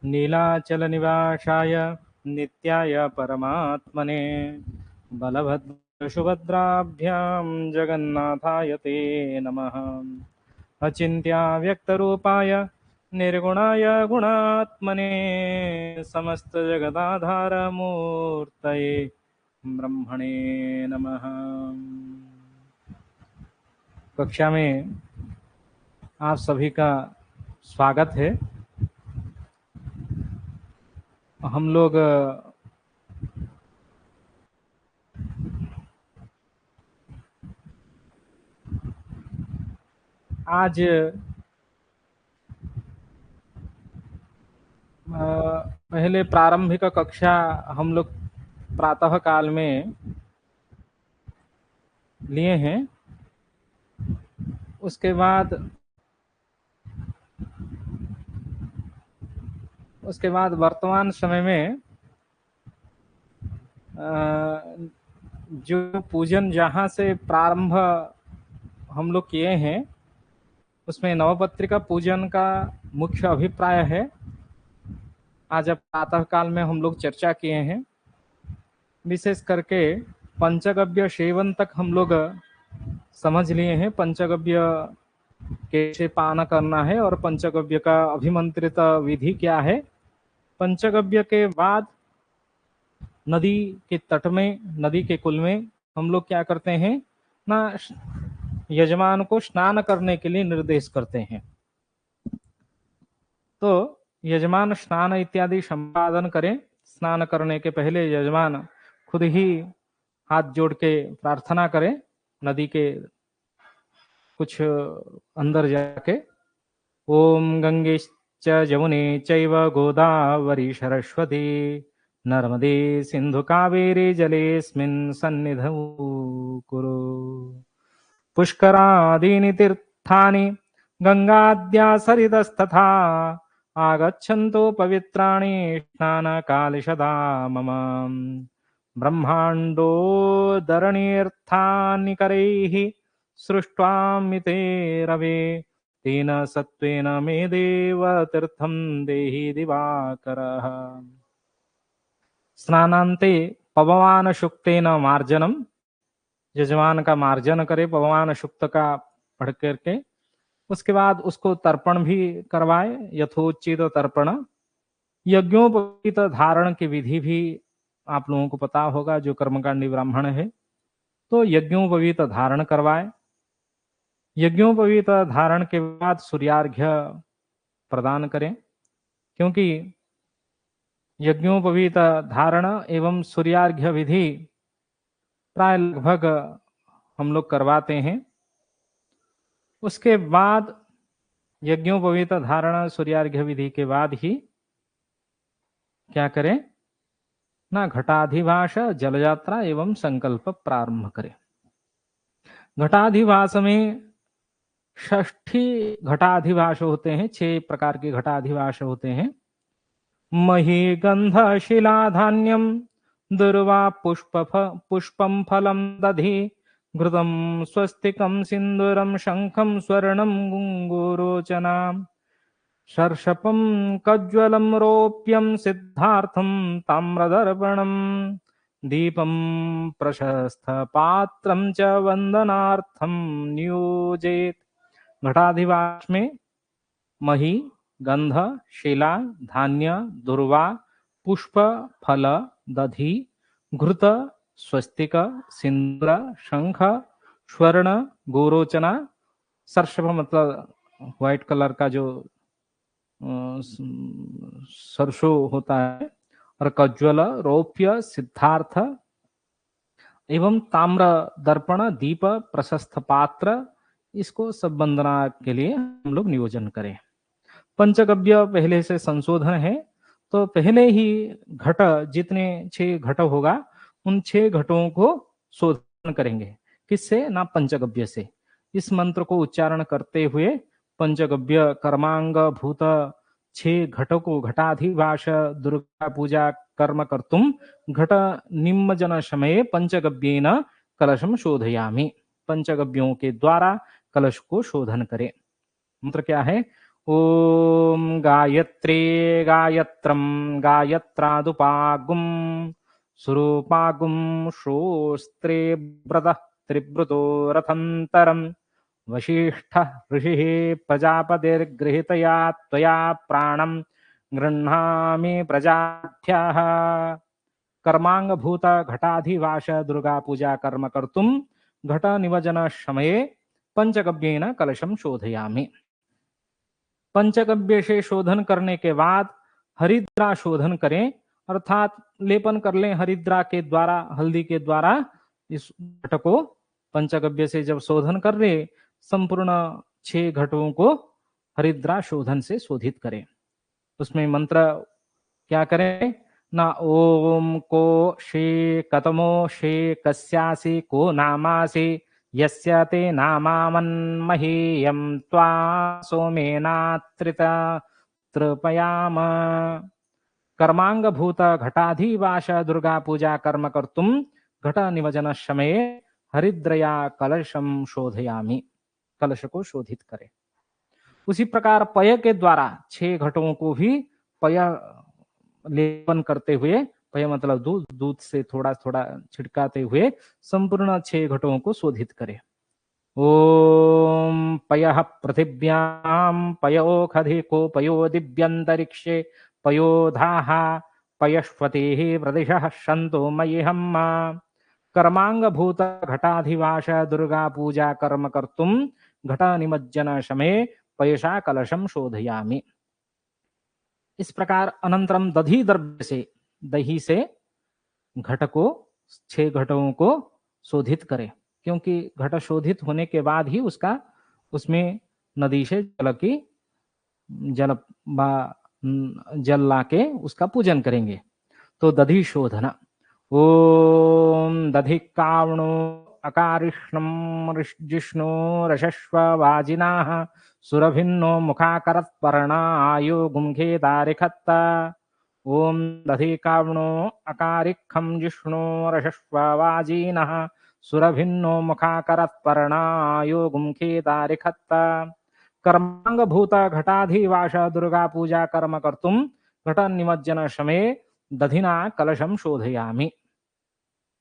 नीलाचलनिवासाय नित्याय परमात्मने बलभद्रसुभद्राभ्यां जगन्नाथाय ते नमः। अचिन्त्याव्यक्तरूपाय निर्गुणाय गुणात्मने समस्तजगदाधारमूर्तये ब्रह्मणे नमः। कक्षा में आप सभी का स्वागत है। हम लोग आज पहले प्रारंभिक कक्षा हम लोग प्रातः काल में लिए हैं। उसके बाद वर्तमान समय में जो पूजन जहाँ से प्रारंभ हम लोग किए हैं उसमें नवपत्रिका पूजन का मुख्य अभिप्राय है। आज प्रातः काल में हम लोग चर्चा किए हैं। विशेष करके पंचगव्य सेवन तक हम लोग समझ लिए हैं। पंचगव्य कैसे पान करना है और पंचगव्य का अभिमंत्रित विधि क्या है। पंचगव्य के बाद नदी के तट में, नदी के कुल में हम लोग क्या करते हैं ना, यजमान को स्नान करने के लिए निर्देश करते हैं। तो यजमान स्नान इत्यादि संपादन करें। स्नान करने के पहले यजमान खुद ही हाथ जोड़ के प्रार्थना करें नदी के कुछ अंदर जाके। ओम गंगेश्च जमुने चैव गोदावरी सरस्वती नर्मदे सिंधु कावेरी जलेस्मिन् सन्निधौ कुरु। पुष्करादीनि तीर्थानि गंगाद्या सरितस्तथा आगच्छन्तु पवित्राणि स्नानकालशदा मम। ब्रह्माण्डोदरणीर्थानि करैः सृष्ट्वामिते रवे तेन सत्त्वेन मे देव तीर्थं देहि दिवाकरः। स्नानान्ते पवमान शुक्तेन मार्जनम। यजमान का मार्जन करे पवमान शुक्त का पढ़ करके। उसके बाद उसको तर्पण भी करवाए, यथोचित तर्पण। यज्ञोपवीत धारण की विधि भी आप लोगों को पता होगा जो कर्मकांडी ब्राह्मण है। तो यज्ञोपवीत धारण करवाए। यज्ञोपवीत धारण के बाद सूर्यार्घ्य प्रदान करें, क्योंकि यज्ञोपवीत धारण एवं सूर्यार्घ्य विधि प्राय लगभग हम लोग करवाते हैं। उसके बाद यज्ञोपवीत धारण सूर्यार्घ्य विधि के बाद ही क्या करें ना, घटाधिवास, जलयात्रा एवं संकल्प प्रारंभ करें। घटाधिवास में 6 घटाधिवास होते हैं। 6 प्रकार के घटाधिवास होते हैं। मही गंध शिला धान्यम दुर्वा पुष्पम फलम दधि घृतम स्वस्तिकम सिंदूरम शंखम स्वर्णम गुंगुरोचनाम सर्षपम कज्ज्वलम रोप्यम सिद्धार्थम ताम्रदर्पणम दीपम प्रशस्त पात्रम च वंदनार्थम नियोजेत। घटाधिवास में मही, गंध, शिला, धान्य, दुर्वा, पुष्प, फल, दधि, घृत, स्वस्तिक, सिंदूर, शंख, स्वर्ण, गोरोचना। सर्षप मतलब व्हाइट कलर का जो सरसों होता है, और कज्ज्वल, रौप्य, सिद्धार्थ एवं ताम्र दर्पण, दीप, प्रशस्त पात्र, इसको सब वंदना के लिए हम लोग नियोजन करें। पंचगव्य पहले से संशोधन है, तो पहले ही घट, जितने 6 घट होगा उन 6 घटों को शोधन करेंगे। किससे ना, पंचगव्य से। इस मंत्र को उच्चारण करते हुए पंचगव्य कर्मांग भूत 6 घटों को घटाधिवास दुर्गा पूजा कर्म कर्तुम घट निमज्जन समय पंचगव्येन कलशम शोधयामि। पंचगव्यों के द्वारा कलश को शोधन करें। मंत्र क्या है? ओम गायत्री गायत्रम गायत्रादुपागुम सुरूपागुम श्रोस्त्रे व्रतः त्रिव्रतो रथंतरम वशिष्ठ ऋषिः प्रजापतिर्गृहीतया त्वया प्राणं गृह्णामि प्रजाभ्यः। कर्मांगभूत घटाधिवास दुर्गा पूजा कर्म कर्तुम घट निमज्जन समये पंचगव्येन कलशम शोधयामि। पंचगव्य से शोधन करने के बाद हरिद्रा शोधन करें, अर्थात लेपन कर लें हरिद्रा के द्वारा, हल्दी के द्वारा इस घट को पंचगव्य से जब शोधन कर ले, संपूर्ण 6 घटों को हरिद्रा शोधन से शोधित करें। उसमें मंत्र क्या करें? ना ओम को शे कतमो शे कस्यासि को नामासि यस्य ते नामामन्महीयं त्वा सोमेनात्रित तृपयाम। कर्मांगभूत घटाधिवास दुर्गा पूजा कर्म कर्तुम घट निमज्जन समये हरिद्रया कलशम शोधयामि। कलश को शोधित करें। उसी प्रकार पय के द्वारा 6 घटों को भी पय लेपन करते हुए, पय मतलब दूध, दूध से थोड़ा थोड़ा छिड़काते हुए संपूर्ण 6 घटों को शोधित करें। ओम पयः पृथिव्यां पयोखधिको पयो दिव्यंतरिक्षे पयोधाः पयश्वतीः प्रदिशः सन्तो मयिहम्। कर्मांगभूत घटाधिवास दुर्गा पूजा कर्म कर्तुम घट निमज्जन समये पयसा कलशम शोधयामि। इस प्रकार अनंतरम दधी द्रव्य से, दही से घट को, 6 घटों को शोधित करें, क्योंकि घट शोधित होने के बाद ही उसका, उसमें नदी से जल लाके उसका पूजन करेंगे। तो दधी शोधना। ओम दधि कावणो अकारिष्णम जिष्णु रशस्व वाजिनाः सुरभिन्नो मुखाकरत्पर्णा आयो गुंखे दारिखत्ता। ओम दधि कावणो अकारिखम जिष्णु रशस्व वाजिनः सुरभिन्नो मुखाकरत्पर्णा आयो गुंखे दारिखत्ता। कर्मांगभूत घटाधिवास दुर्गा पूजा कर्म कर्तुम घट निमज्जन समये दधिना कलशम शोधयामि।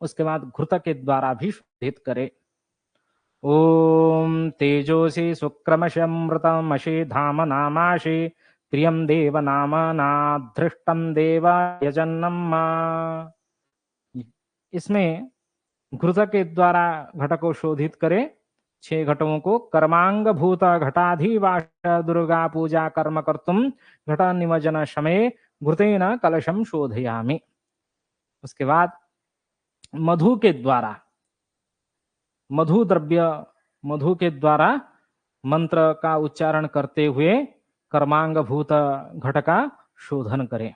उसके बाद घृत के द्वारा भी शोधित करे। ओम तेजोसी सुक्रमशमृतमशे धाम नामाशे प्रियम देव नाम नाधृष्टम देव यजन्नम। इसमें घृत के द्वारा घट को शोधित करे, 6 घटों को। कर्मांग भूत घटाधिवास दुर्गा पूजा कर्म कर्तुम घट निमज्जन समये घृतेन कलशम शोधयामि। उसके बाद मधु के द्वारा, मधु द्रव्य, मधु के द्वारा मंत्र का उच्चारण करते हुए कर्मांग भूत घट का शोधन करें।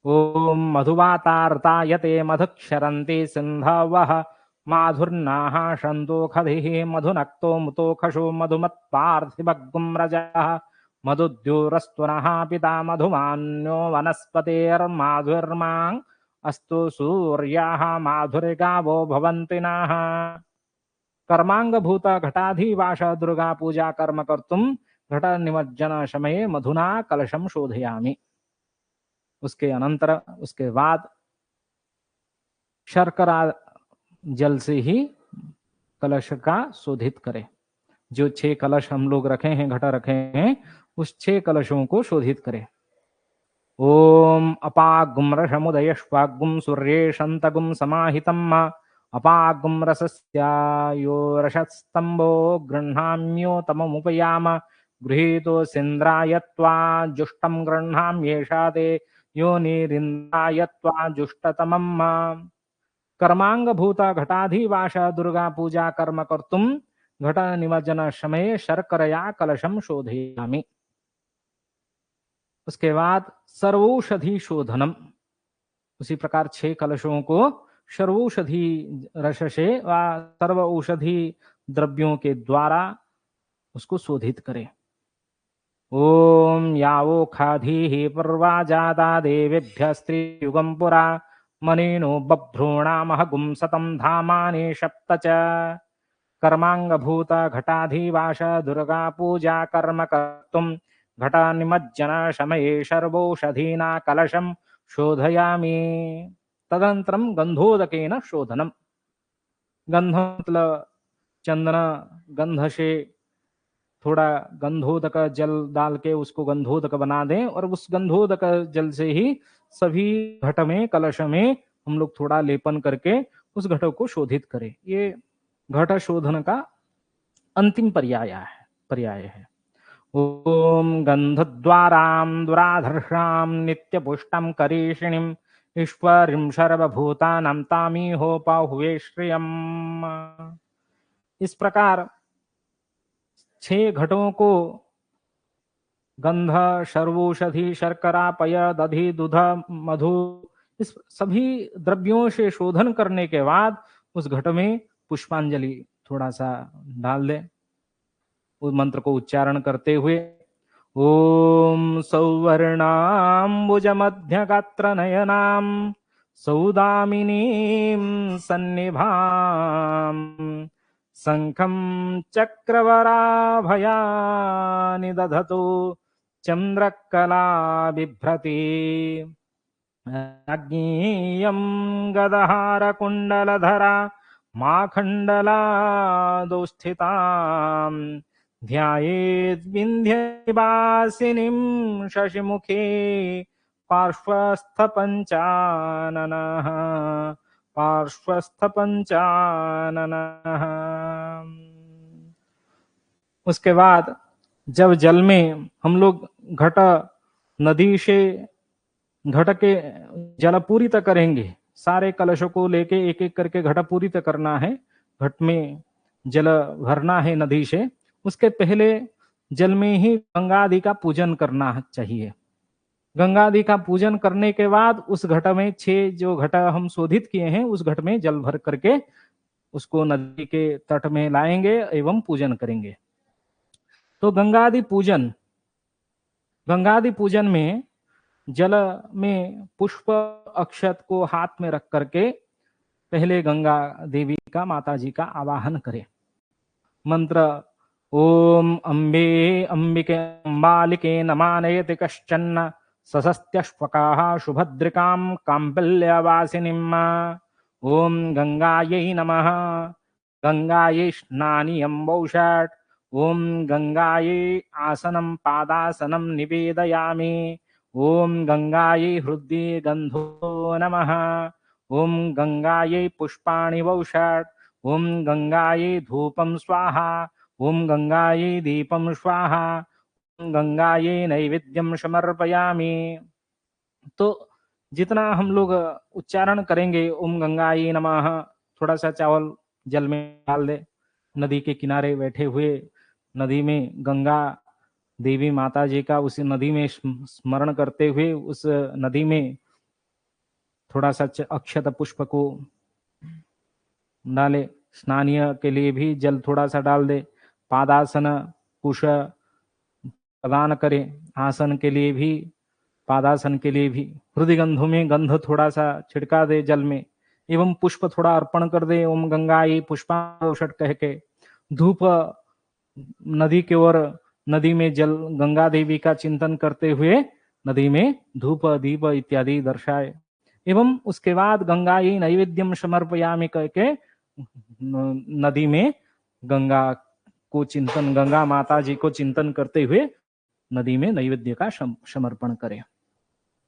ओम मधुवातार्तायते मधुक्षरन्ति सिन्धवः माधुर्नाः शन्तोखधिः मधुनक्तो मुतोखशो मधुमत्पार्थिवग्गुं रजः मधुद्योरस्तुनः पिता मधुमान्यो वनस्पतेर्माधुर्मां अस्तु सूर्याः माधुर्गावो भवन्ति नः। कर्मांग भूत घटाधिवास दुर्गा पूजा कर्म कर्तुम घट निमज्जन समये मधुना कलशम शोधयामि। उसके अनंतर, उसके बाद शर्करा जल से ही कलश का शोधित करें। जो 6 कलश हम लोग रखे हैं, घटा रखे हैं, उस 6 कलशों को शोधित करें। ओम अपागुम रसमुदयश्वागुम सूर्ये शंतगुम समाहितम् अपागुम रसस्यायो रसस्तंभो गृह्णाम्यो तममुपयाम गृहीतो सिंद्रायत्वा जुष्टम गृह्णाम्येषा ते योनिरिन्द्रायत्वा जुष्टतमम्। कर्मांग भूत घटाधिवास दुर्गा पूजा कर्म कर्तुम घट निमज्जन समये शर्करया कलशम शोधयामि। उसके बाद सर्वौषधि शोधनम। उसी प्रकार 6 कलशों को सर्वौषधि रस से व सर्व औषधि द्रव्यों के द्वारा उसको शोधित करें। ओम यावो खाधी पर्वा जाता देवेभ्य स्त्रीयुगम पुरा मनीनो बभ्रूणामहगुं सतम धामानि सप्त च। कर्मांग भूत घटाधिवास दुर्गा पूजा कर्म कर्तुम घटा निमज्जन समये सर्वौषधीना कलशम शोधयामि। तदनंतरम गंधोदकेन शोधनम। गंध मतलब चंदन, गंध से थोड़ा गंधोदक जल डाल के उसको गंधोदक बना दें और उस गंधोदक जल से ही सभी घट में, कलश में हम लोग थोड़ा लेपन करके उस घट को शोधित करें। ये घट शोधन का अंतिम पर्याय है। ओम गंधद्वारां दुराधर्षां नित्यपुष्टं करीषिणीं ईश्वरीं सर्वभूतानां तामिहोपाहुवे श्रियम्। इस प्रकार 6 घटों को गंध, सर्वौषधि, शर्करा, पय, दधि, दूध, मधु, इस सभी द्रव्यों से शोधन करने के बाद उस घट में पुष्पांजलि थोड़ा सा डाल दे, उस मंत्र को उच्चारण करते हुए। ओम सौवर्णाम्बुज मध्य गात्र नयनाम सौदामिनीं सन्निभां शंखं चक्रवराभयानि दधतु चंद्रकला बिभ्रति अग्नीयं गदहार कुंडलधरा माखण्डलादौ ध्यायेत् विन्ध्यवासिनीं शशिमुखे पार्श्वस्थपञ्चाननः पार्श्वस्थपञ्चाननः। उसके बाद जब जल में हम लोग घट नदी से घट के जल पूरित करेंगे, सारे कलशों को लेके एक एक करके घट पूरित करना है, घट में जल भरना है नदी से। उसके पहले जल में ही गंगा आदि का पूजन करना चाहिए। गंगा आदि का पूजन करने के बाद उस घट में 6 जो घट हम शोधित किए हैं उस घट में जल भर करके उसको नदी के तट में लाएंगे एवं पूजन करेंगे। तो गंगा आदि पूजन में जल में पुष्प अक्षत को हाथ में रख करके पहले गंगा देवी का, माता जी का आवाहन करें। मंत्र ओम अम्बे अंबिके अम्बालिके नमानयति कश्चन सशस्त्यश्वकाः सुभद्रिकां काम्बल्यवासिनीम्। ओम गंगायै नमः। गंगायै स्नानि अम्बौषाट्। ओम गंगायै आसनं पादासनं निवेदयामि। ओम गंगायै हृदि गंधो नमः। ओम गंगायै पुष्पाणि वौषाट्। ओम गंगायै धूपं स्वाहा। ओम गंगायै दीपं स्वाहा। ओम गंगायै नैवेद्यं समर्पयामि। तो जितना हम लोग उच्चारण करेंगे ओम गंगायै नमः, थोड़ा सा चावल जल में डाल दे, नदी के किनारे बैठे हुए नदी में गंगा देवी माता जी का उस नदी में स्मरण करते हुए उस नदी में थोड़ा सा अक्षत पुष्प को डाले। स्नानीय के लिए भी जल थोड़ा सा डाल दे। पादासन कुश प्रदान करे। आसन के लिए भी, पादासन के लिए भी हृदय गंधों में गंध थोड़ा सा छिड़का दे जल में, एवं पुष्प थोड़ा अर्पण कर दे। ओम गंगायै पुष्पांशट कह के धूप नदी के ओर, नदी में जल गंगा देवी का चिंतन करते हुए नदी में धूप दीप इत्यादि दर्शाए। एवं उसके बाद गंगायै नैवेद्यम समर्पयामि कह के नदी में गंगा को चिंतन, गंगा माता जी को चिंतन करते हुए नदी में नैवेद्य का समर्पण करें।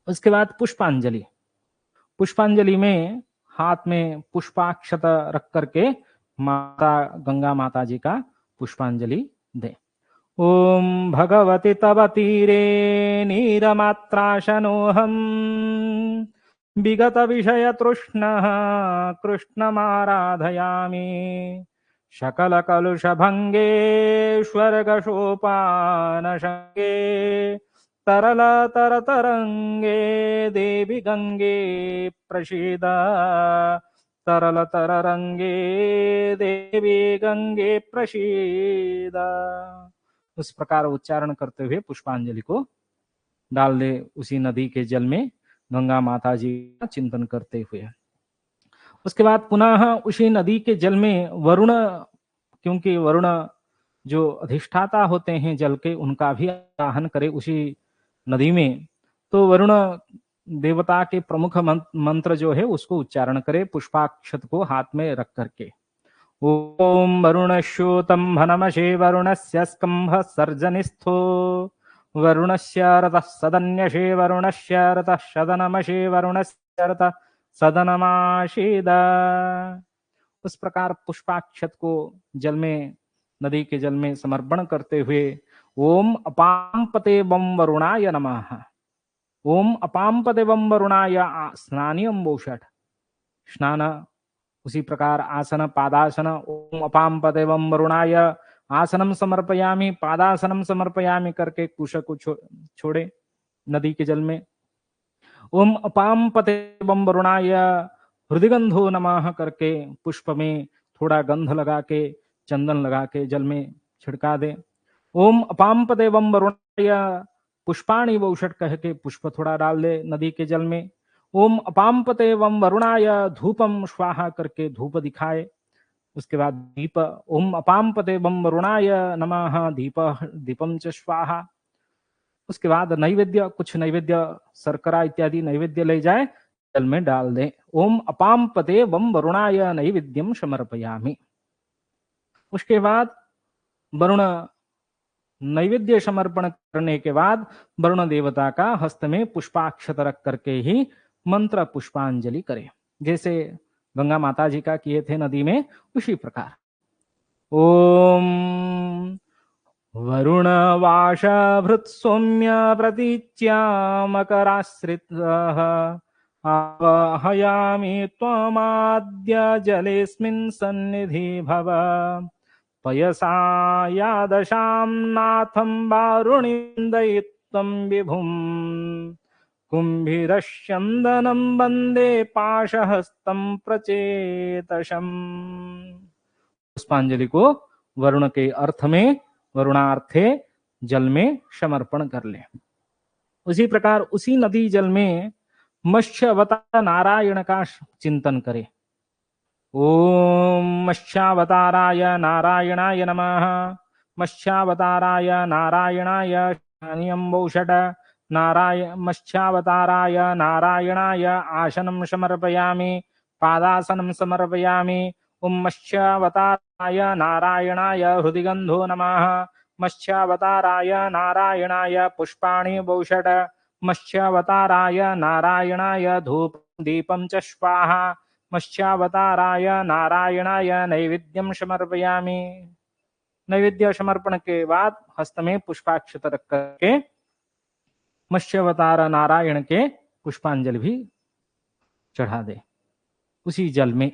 उसके बाद पुष्पांजलि। पुष्पांजलि में हाथ में पुष्पाक्षत रख करके माता गंगा माता जी का पुष्पांजलि दे। ओम भगवती तव तीरे नीरमात्राशनोहम विगत विषय तृष्णः कृष्णमाराधयामि। शकल कलुष भंगे स्वर्ग सोपान शंगे तरल तर तरंगे देवी गंगे प्रसीद। तरल तरंगे देवी गंगे प्रसीद। उस प्रकार उच्चारण करते हुए पुष्पांजलि को डाल दे उसी नदी के जल में, गंगा माता जी का चिंतन करते हुए। उसके बाद पुनः उसी नदी के जल में वरुण, क्योंकि वरुण जो अधिष्ठाता होते हैं जल के, उनका भी आवाहन करे उसी नदी में। तो वरुण देवता के प्रमुख मंत्र जो है उसको उच्चारण करे पुष्पाक्षत को हाथ में रख करके। ओम वरुणश्योतं भनमशे वरुणस्य स्कंभ सर्जनिस्थो वरुणस्य रतः सदन्यशे वरुणस्य रतः सदनमशे वरुणस्य रतः सदनमाशीद। उस प्रकार पुष्पाक्षत को जल में, नदी के जल में समर्पण करते हुए ओम अपाम्पते बम वरुणाय नमः, ओम अपाम्पते बम वरुणाय स्नानियम बोषट, स्नान उसी प्रकार आसन पादासन, ओम अपाम्पते बम वरुणाय आसनम समर्पयामि पादासनम समर्पयामि करके कुश को छोड़े नदी के जल में। ओम अपाम्पते बम वरुणाय हृदयगंधो नमः करके पुष्प में थोड़ा गंध लगा के, चंदन लगा के जल में छिड़का दे। ओम अपाम्पते बम वरुणाय पुष्पाणि वौषट कह के पुष्प थोड़ा डाल दे नदी के जल में। ओम अपाम्पते बम वरुणाय धूपम स्वाहा करके धूप दिखाए। उसके बाद दीप, ओम अपाम्पते बम वरुणाय नमः दीप दीपम च स्वाहा। उसके बाद नैवेद्य, कुछ नैवेद्य शर्करा इत्यादि नैवेद्य ले जाए जल में डाल दें। ओम अपाम्पते बम वरुणाय नैवेद्यम समर्पयामि। उसके बाद वरुण नैवेद्य समर्पण करने के बाद वरुण देवता का हस्त में पुष्पाक्षत रख करके ही मंत्र पुष्पांजलि करे, जैसे गंगा माता जी का किए थे नदी में, उसी प्रकार। ओम वरुण वाशभृत् सौम्य प्रतीच्या मकराश्रितः आवाहयामि त्वमाद्य जलेऽस्मिन् सन्निधि भव पयसा यादशां नाथं वारुणीन्दयित्वं विभुं कुम्भीरश्चन्दनं वन्दे पाशहस्तं प्रचेतसम्। पुष्पांजलि को वरुण के अर्थ में, वरुणार्थे जल में समर्पण कर ले। उसी प्रकार उसी नदी जल में मत्स्यावतार नारायण का चिंतन करे। ओम मत्स्यावताराय नारायणाय नमः, मत्स्यावताराय नारायणाय शनियम्बौषट मत्स्यावताराय नारायणाय आसनं समर्पयामि पादासनं समर्पयामि। ओम मत्स्यावताराय नारायणाय हृदिगंधो नमः, मत्स्यावताराय नारायणाय पुष्पाणि वौषट मत्स्यावताराय नारायणाय धूप दीपं च स्वाहा मत्स्यावताराय नारायणाय नैवेद्यम समर्पयामि। नैवेद्य समर्पण के बाद हस्त में पुष्पाक्षत रख करके मत्स्यावतार नारायण के पुष्पांजलि भी चढ़ा दे उसी जल में।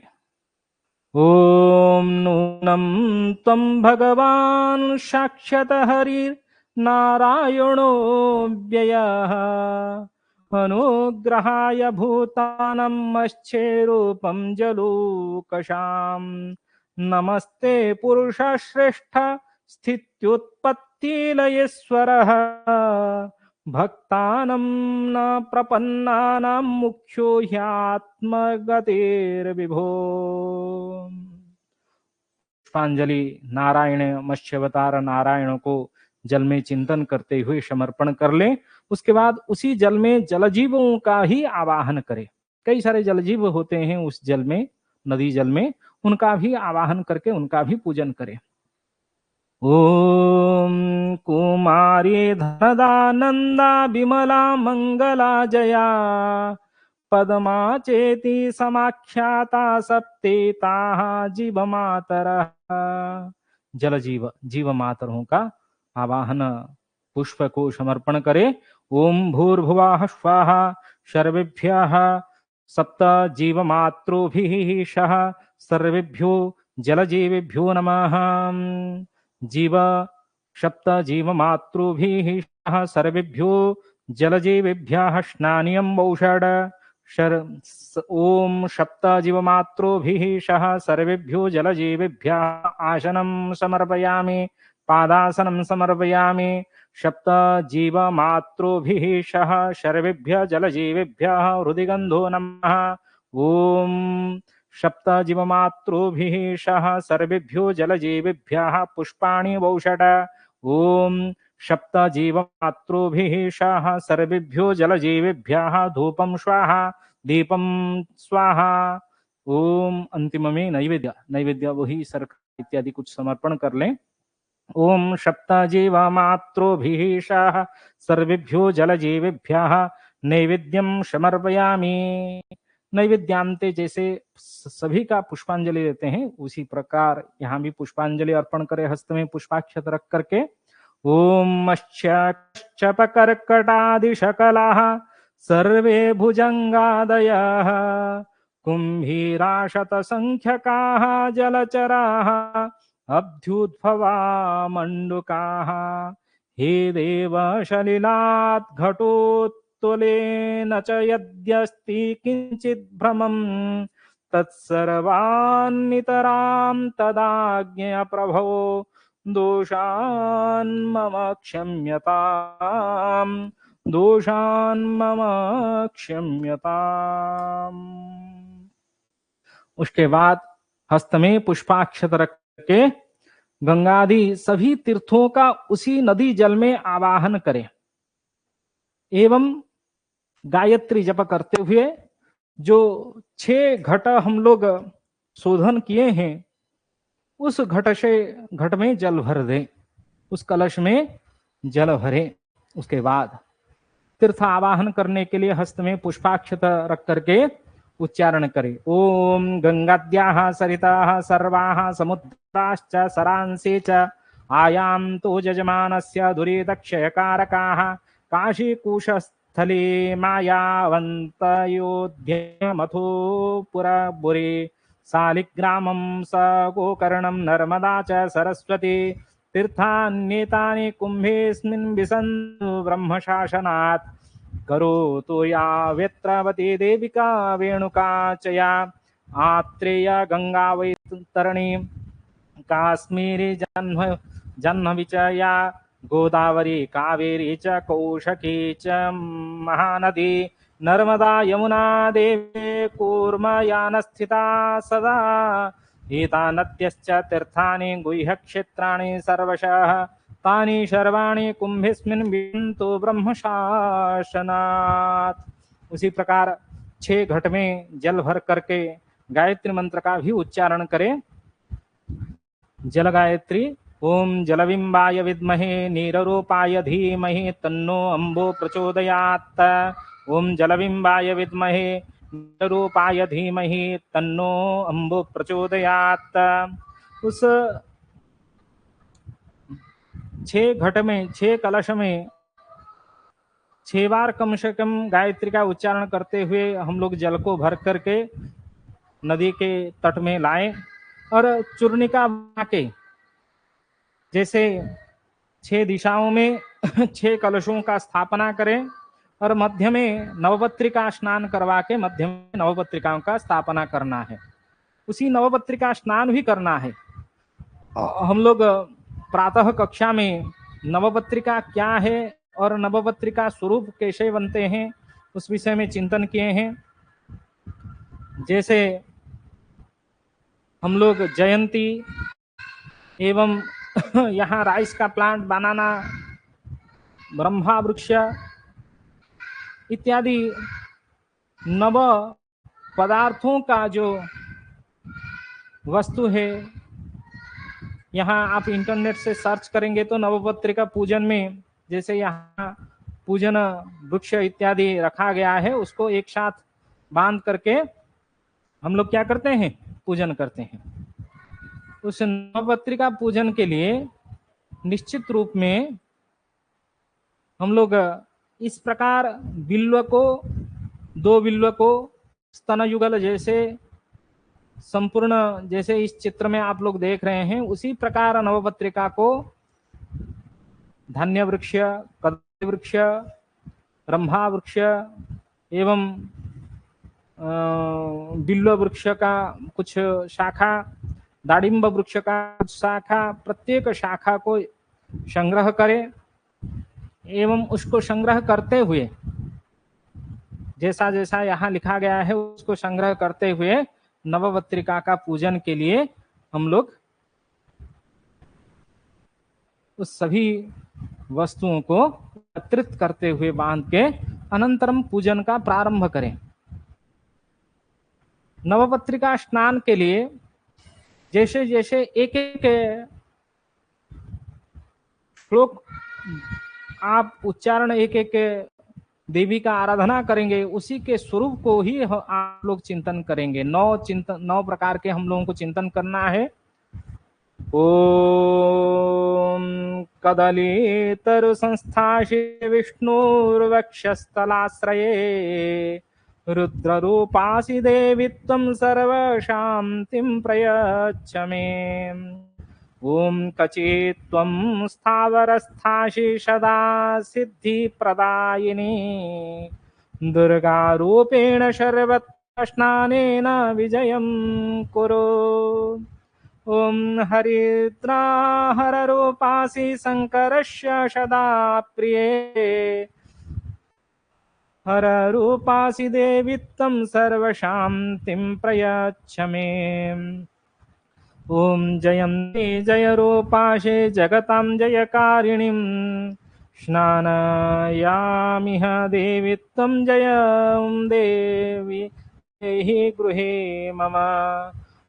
ओम नूनं त्वं भगवान् साक्षात् हरिर्नारायणो व्ययः अनुग्रहाय भूतानं मत्स्यरूपं जलूकषां नमस्ते पुरुषश्रेष्ठ स्थित्युत्पत्तिलयेश्वरः भक्तानां न प्रपन्नानां मुख्यो ह्यात्मगतिर्विभो। पुष्पांजलि नारायण मत्स्यावतार नारायण को जल में चिंतन करते हुए समर्पण कर ले। उसके बाद उसी जल में जलजीवों का ही आवाहन करे। कई सारे जलजीव होते हैं उस जल में, नदी जल में, उनका भी आवाहन करके उनका भी पूजन करे। ओम कुमारी धनदानंदा विमला मंगला जया पद्मा चेति समाख्याता सप्तेताः जीव मातरः। जल जीव, जीव मातरों का आवाहन पुष्प को समर्पण करे। ओम भूर्भुवः स्वाहा सर्वेभ्यः सप्त जीव मातृभिः सह सर्वेभ्यो जलजीवेभ्यो नमः। जीव सप्त जीव मातृभिः सह सर्वेभ्यो जलजीवेभ्यः स्नानियं वौषड ओम सप्त जीवमातृभिः सह सर्वेभ्यो जलजीवेभ्यः आसनं समर्पयामि पादासनं समर्पयामि। सप्त जीवमातृभिः सह सर्वेभ्यः जलजीवेभ्यः हृदिगन्धो नमः। ओम सप्त जीवमातृभिः सह सर्वेभ्यो जलजीवेभ्यः पुष्पाणि वौषट। ओम सप्त जीवमातृभिः सह सर्वेभ्यो जलजीवेभ्यः धूपं स्वाहा दीपं स्वाहा। ओम अंतिम में नैवेद्य, नैवेद्य वही सरकार इत्यादि कुछ समर्पण कर लें। ओम सप्त जीवमातृभिः सह सर्वेभ्यो जलजीवेभ्यः नैवेद्यं समर्पयामि। नैवेद्यांते जैसे सभी का पुष्पांजलि देते हैं, उसी प्रकार यहाँ भी पुष्पांजलि अर्पण करें, हस्त में पुष्पाक्षत रख करके। ओम मत्स्यकर्कटादिशकलाः सर्वे भुजंगादयः कुम्भीराशतसंख्यकाः जलचराः अभ्युद्भवा मंडुकाः। हे देव सलिलात् घटोत्तोलेन च यद्यस्ति किंचित् भ्रमं तत्सर्वान्नितरां तदाज्ञया प्रभो दोषान् मम क्षम्यताम्, दोषान् मम क्षम्यताम्। उसके बाद हस्त में पुष्पाक्षत रख के गंगादि सभी तीर्थों का उसी नदी जल में आवाहन करें एवं गायत्री जप करते हुए जो 6 घट हम लोग शोधन किए हैं उस घट में जल भर दें, उस कलश में जल भरें। उसके बाद तीर्थ आवाहन करने के लिए हस्त में पुष्पाक्षत रख करके उच्चारण करें। ओम गंगाद्याः सरिताः सर्वाः समुद्राश्च सरांसे च आयान्तु यजमानस्य दुरितक्षयकारकाः काशीकूशस्थले मायावन्तयोध्यमथोपुरपुरे शालिग्रामं स गोकर्णं नर्मदा च सरस्वती तीर्थान्येतानि कुम्भेऽस्मिन् विसन्तु ब्रह्मशासनात् करोतु या वेत्रावती देविका वेणुका च या आत्रेया गंगा वैतरणी काश्मीरी जह्नवी च या गोदावरी कावेरी च कौशकी च महानदी नर्मदा यमुना देवी कूर्मयान स्थिता सदा एता नद्यश्च तीर्थानि गुह्यक्षेत्राणि सर्वशः तानि सर्वाणि कुंभेस्मिन् विन्तु ब्रह्मशासनात्। उसी प्रकार 6 घट में जल भर करके गायत्री मंत्र का भी उच्चारण करें। जल गायत्री। ओम जलबिंबाय विद्महे नीररूपाय धीमहि तन्नो अंबो प्रचोदयात्। ओम जलबिंबाय विद्महे नीररूपाय धीमहि तन्नो अंबो प्रचोदयात्। उस 6 घट में 6 कलश में 6 बार कम से कम गायत्री का उच्चारण करते हुए हम लोग जल को भर करके नदी के तट में लाएं और चूर्णिका बना के जैसे 6 दिशाओं में 6 कलशों का स्थापना करें और मध्य में नवपत्रिका स्नान करवा के मध्य में नवपत्रिकाओं का स्थापना करना है। उसी नवपत्रिका स्नान भी करना है। हम लोग प्रातः कक्षा में नवपत्रिका क्या है और नवपत्रिका स्वरूप कैसे बनते हैं उस विषय में चिंतन किए हैं। जैसे हम लोग जयंती एवं यहाँ राइस का प्लांट बनाना, ब्रह्मा वृक्ष इत्यादि नव पदार्थों का जो वस्तु है, यहाँ आप इंटरनेट से सर्च करेंगे तो नवपत्रिका पूजन में जैसे यहाँ पूजन वृक्ष इत्यादि रखा गया है, उसको एक साथ बांध करके हम लोग क्या करते हैं, पूजन करते हैं। उस नवपत्रिका पूजन के लिए निश्चित रूप में हम लोग इस प्रकार बिल्व को, 2 बिल्व को स्तन युगल जैसे संपूर्ण जैसे इस चित्र में आप लोग देख रहे हैं, उसी प्रकार नवपत्रिका को धान्य वृक्ष, कदली वृक्ष, रंभा वृक्ष एवं बिल्व वृक्ष का कुछ शाखा, दाडिम्ब वृक्ष का कुछ शाखा, प्रत्येक शाखा को संग्रह करें एवं उसको संग्रह करते हुए जैसा जैसा यहाँ लिखा गया है उसको संग्रह करते हुए नवपत्रिका का पूजन के लिए हम लोग उस सभी वस्तुओं को एकत्रित करते हुए बांध के अनंतरम पूजन का प्रारंभ करें। नवपत्रिका स्नान के लिए जैसे जैसे एक एक श्लोक आप उच्चारण एक एक देवी का आराधना करेंगे, उसी के स्वरूप को ही आप लोग चिंतन करेंगे। 9 प्रकार के हम लोगों को चिंतन करना है। ओम कदलीतरु संस्थाशि विष्णुर्वक्षस्थलाश्रये रुद्ररूपासि देवी त्वं सर्वशान्तिं प्रयच्छ मे। ओम कचित्वं स्थावरस्थासि सदा सिद्धिप्रदायिनी दुर्गारूपेण सर्वत्र स्नानेन विजयं कुरु। ओम हरिद्राहररूपासि शङ्करस्य सदा प्रिये हररूपासि देवी त्वं सर्वशान्तिं प्रयच्छ मे। ओम जयन्ती जयरूपाशे जगतां जयकारिणीं स्नानयामिह देवी त्वं जयं देवी देहि गृहे मम।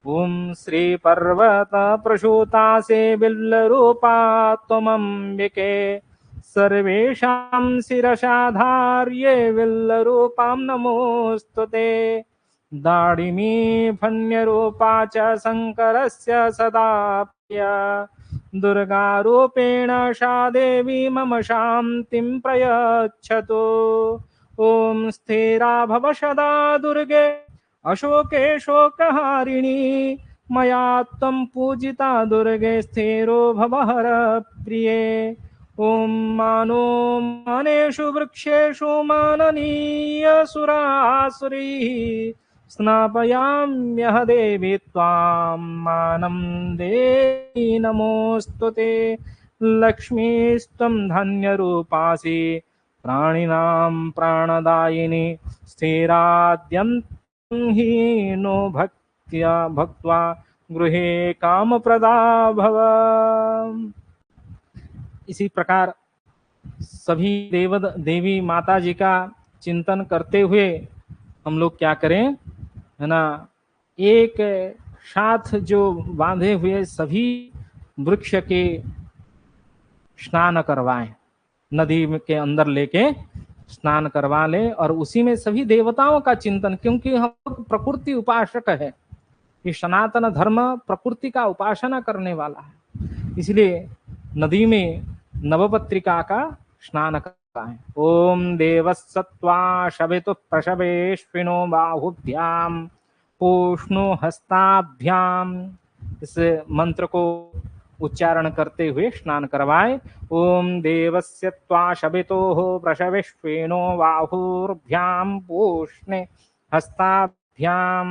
ओम श्री पर्वत प्रसूतासे बिल्लरूपा त्वमम्बिके सर्वेषां शिरसाधार्ये बिल्लरूपां नमोऽस्तुते। दाडिमी फन्यरूपा च शङ्करस्य सदा प्रिया दुर्गारूपेण सा देवी मम शान्तिं प्रयच्छतु। ओम स्थिरा भव सदा दुर्गे अशोके शोकहारिणी मया त्वं पूजिता दुर्गे स्थिरो भव हरप्रिये। ओम मानो मानेषु वृक्षेषु माननीयसुरासुरीः स्नापयाम्यह देवी त्वां मानं देहि नमोऽस्तुते। लक्ष्मीस्त्वं धन्यरूपासि प्राणिनां प्राणदायिनी स्थिराद्यन्तं हि नो भक्त्या भक्त्वा गृहे कामप्रदा भव। इसी प्रकार सभी देवी माता जी का चिंतन करते हुए हम लोग क्या करें, है ना, एक साथ जो बांधे हुए सभी वृक्ष के स्नान करवाएं, नदी के अंदर लेके स्नान करवा लें और उसी में सभी देवताओं का चिंतन, क्योंकि हम लोग प्रकृति उपासक है, ये सनातन धर्म प्रकृति का उपासना करने वाला है, इसलिए नदी में नवपत्रिका का स्नान करवाएं। ओम देवस्सत्वा शवितु प्रशवेश्विनो बाहुभ्याम पूष्णो हस्ताभ्याम, इस मंत्र को उच्चारण करते हुए स्नान करवाएं। ओम देवस्य त्वा शवितोः प्रशवेश्विनो बाहुभ्याम पूष्णे हस्ताभ्याम।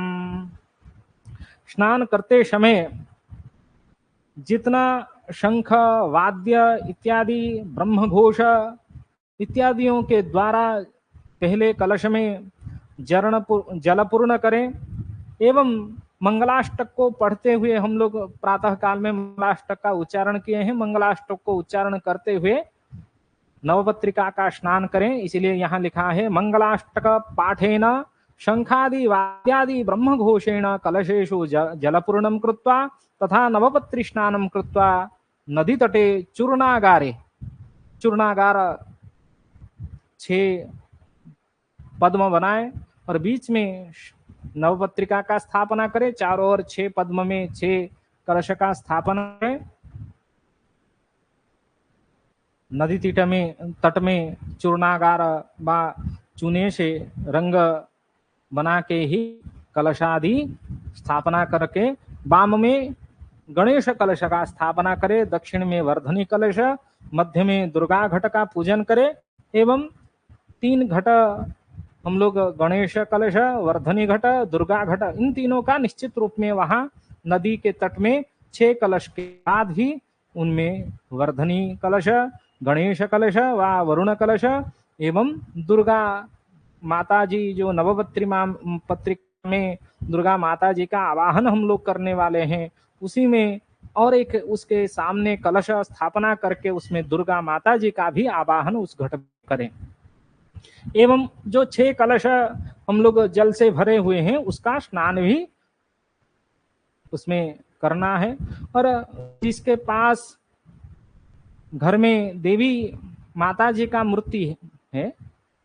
स्नान करते समय जितना शंख वाद्य इत्यादि ब्रह्मघोष इत्यादियों के द्वारा पहले कलश में जलपूर्ण करें एवं मंगलाष्टक को पढ़ते हुए हम लोग प्रातः काल में मंगलाष्टक का उच्चारण किए हैं। मंगलाष्टक को उच्चारण करते हुए नवपत्रिका का स्नान करें, इसलिए यहाँ लिखा है मंगलाष्टक पाठेन शंखादि वाद्यादि ब्रह्मघोषेण कलशेषु जलपूर्णं कृत्वा तथा नवपत्रि स्नानं कृत्वा नदी तटे चूर्णागारे, चूर्णागार 6 पद्म बनाए और बीच में नवपत्रिका का स्थापना करें, चारों ओर 6 पद्म में 6 कलश का स्थापना करें। नदी तट में चूर्णागार व चूने से रंग बना के ही कलशादि स्थापना करके वाम में गणेश कलश का स्थापना करे, दक्षिण में वर्धनी कलश, मध्य में दुर्गा घट का पूजन करे एवं 3 घट हम लोग गणेश कलश, वर्धनी घट, दुर्गा घट, इन तीनों का निश्चित रूप में वहां नदी के तट में 6 कलश के बाद ही उनमें वर्धनी कलश, गणेश कलश व वरुण कलश एवं दुर्गा माता जी जो नवपत्रिका में दुर्गा माता जी का आवाहन हम लोग करने वाले हैं, उसी में और एक उसके सामने कलश स्थापना करके उसमें दुर्गा माता जी का भी आवाहन उस घट में करें। एवं जो 6 कलश हम लोग जल से भरे हुए हैं उसका स्नान भी उसमें करना है। और जिसके पास घर में देवी माता जी का मूर्ति है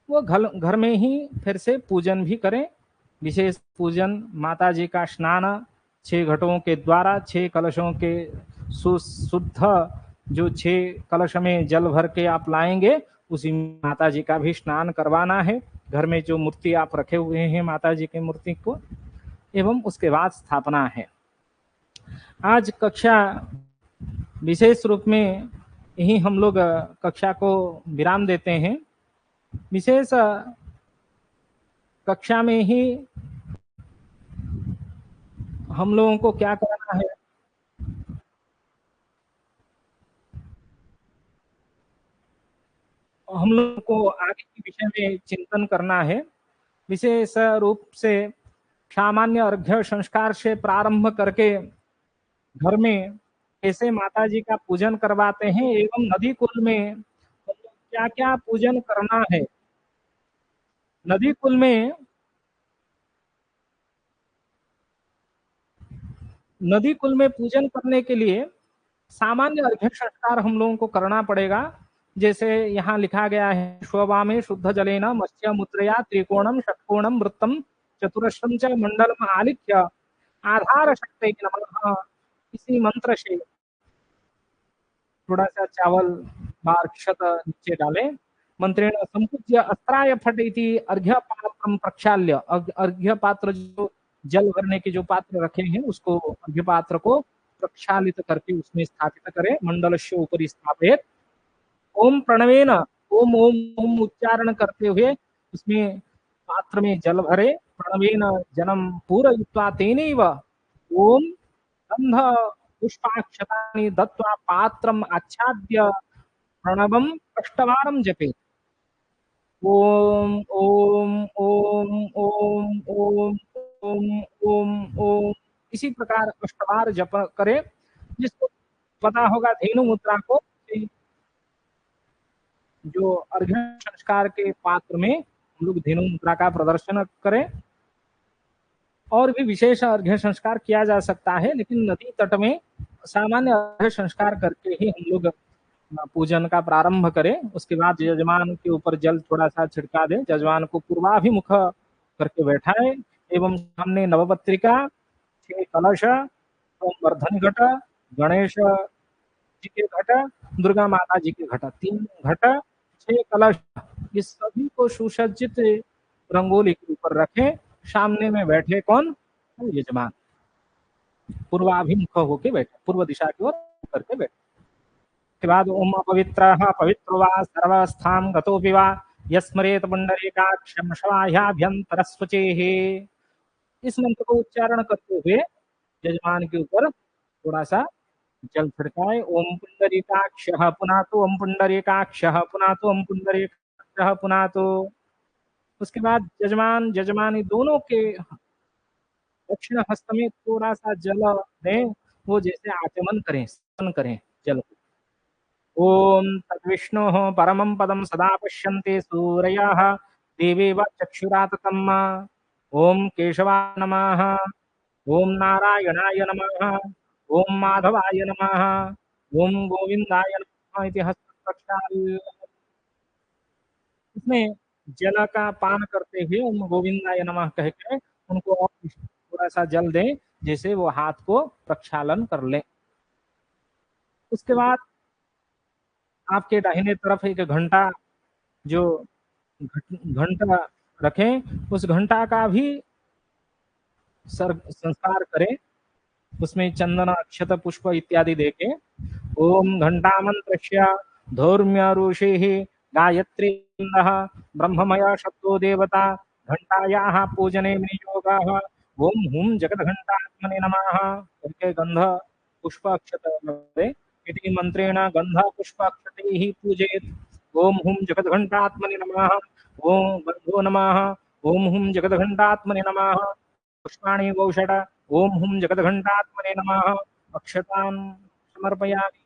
वो घर में ही फिर से पूजन भी करें। विशेष पूजन माता जी का स्नान 6 घटों के द्वारा 6 कलशों के शुद्ध जो 6 कलश में जल भर के आप लाएंगे उसी में माता जी का भी स्नान करवाना है। घर में जो मूर्ति आप रखे हुए हैं माता जी की मूर्ति को, एवं उसके बाद स्थापना है। आज कक्षा विशेष रूप में यही हम लोग कक्षा को विराम देते हैं। विशेष कक्षा में ही हम लोगों को क्या करना है, हम लोगों को आगे के विषय में चिंतन करना है। विशेष रूप से सामान्य अर्घ्य संस्कार से प्रारंभ करके घर में कैसे माता जी का पूजन करवाते हैं एवं नदी कुल में क्या क्या पूजन करना है। नदी कुल में पूजन करने के लिए सामान्य अर्घ्य संस्कार हम लोगों को करना पड़ेगा। जैसे यहाँ लिखा गया है, शोभा में शुद्ध जलेन मत्स्य मुद्रया त्रिकोणम षटकोणम वृत्तम चतुरस्रम च मंडलम आलिख्य आधार शक्ति नमः। इसी मंत्र से थोड़ा सा चावल बार क्षत नीचे डालें। मंत्रेण संपूज्य अस्त्राय फट इति अर्घ्य पात्रम प्रक्षाल्य, अर्घ्य पात्र जो जल भरने के जो पात्र रखे हैं उसको अर्घ्य पात्र को प्रक्षालित करके उसमें स्थापित करें। मंडलस्य ऊपरी स्थापित ओम प्रणवेन ओम ओम ओम उच्चारण करते हुए उसमें पात्र में जल भरे। प्रणवेन जलम पूरयित्वा तेनैव ओम गंध पुष्पाक्षतानि दत्वा पात्रम आच्छाद्य प्रणवम अष्टवारं जपे। ओम ओम ओम ओम ओम ओम ओम ओम इसी प्रकार अष्टवार जप करें। जिसको पता होगा धेनु मुद्रा को, जो अर्घ्य संस्कार के पात्र में हम लोग धेनु मुद्रा का प्रदर्शन करें। और भी विशेष अर्घ्य संस्कार किया जा सकता है, लेकिन नदी तट में सामान्य अर्घ्य संस्कार करके ही हम लोग पूजन का प्रारंभ करें। उसके बाद यजमान के ऊपर जल थोड़ा सा छिड़का दें, यजमान को पूर्वाभिमुख करके बैठाए एवं सामने नवपत्रिका, 6 कलश, संवर्धन घट, गणेश जी के घट, दुर्गा माता जी के घट, 3 घट, 6 कलश, इस सभी को सुसज्जित रंगोली के ऊपर रखें। सामने में बैठे कौन? यजमान पूर्वाभिमुख होके बैठे, पूर्व दिशा की ओर करके बैठे। उसके बाद ओम अपवित्रः पवित्रो वा सर्वस्थां गतोऽपि वा यस्मरेत पुंडरीकाक्षं शवाह्याभ्यन्तरस्वचेः। इस मंत्र को उच्चारण करते हुए यजमान के ऊपर थोड़ा सा जल छिड़काए। ओम पुंडरीकाक्षः पुनातो, ओम पुंडरीकाक्षः पुनातो, ओम पुंडरीकाक्षः पुनातो। उसके बाद यजमान यजमानी दोनों के दक्षिण हस्त में थोड़ा सा जल दें, वो जैसे आचमन करें, स्नान करें जल को। ओम तद्विष्णोः परमं पदं सदा पश्यन्ते सूरयः देवेव चक्षुराततम्। ओम केशवाय नमः, ओम नारायणाय नमः, ओम माधवाय नमः, ओम गोविंदाय नमः इति हस्त प्रक्षाल्य इसमें जल का पान करते हुए ओम गोविंदाय नमः कह के उनको और थोड़ा सा जल दें, जैसे वो हाथ को प्रक्षालन कर ले। उसके बाद आपके दाहिने तरफ एक घंटा जो घंटा रखें, उस घंटा का भी संस्कार करें। उसमें चंदन अक्षत पुष्प इत्यादि देके ओम घंटा मंत्रस्य धौर्म्य ऋषिः गायत्री ब्रह्ममय शब्दो देवता घंटायाः पूजने विनियोगः। ओम हुम जगद्घंटात्मने नमः करके गंध पुष्प अक्षत इति मंत्रेण गंध पुष्प अक्षतैः पूजयेत्। ओम हुम जगद्घंटात्मने नमः, ओम गंधो नमः, ओम हुम जगद्घंटात्मने नमः। पुष्पाणि गौषट ओम हुम जगदघंटात्मने नमः अक्षतां समर्पयामि।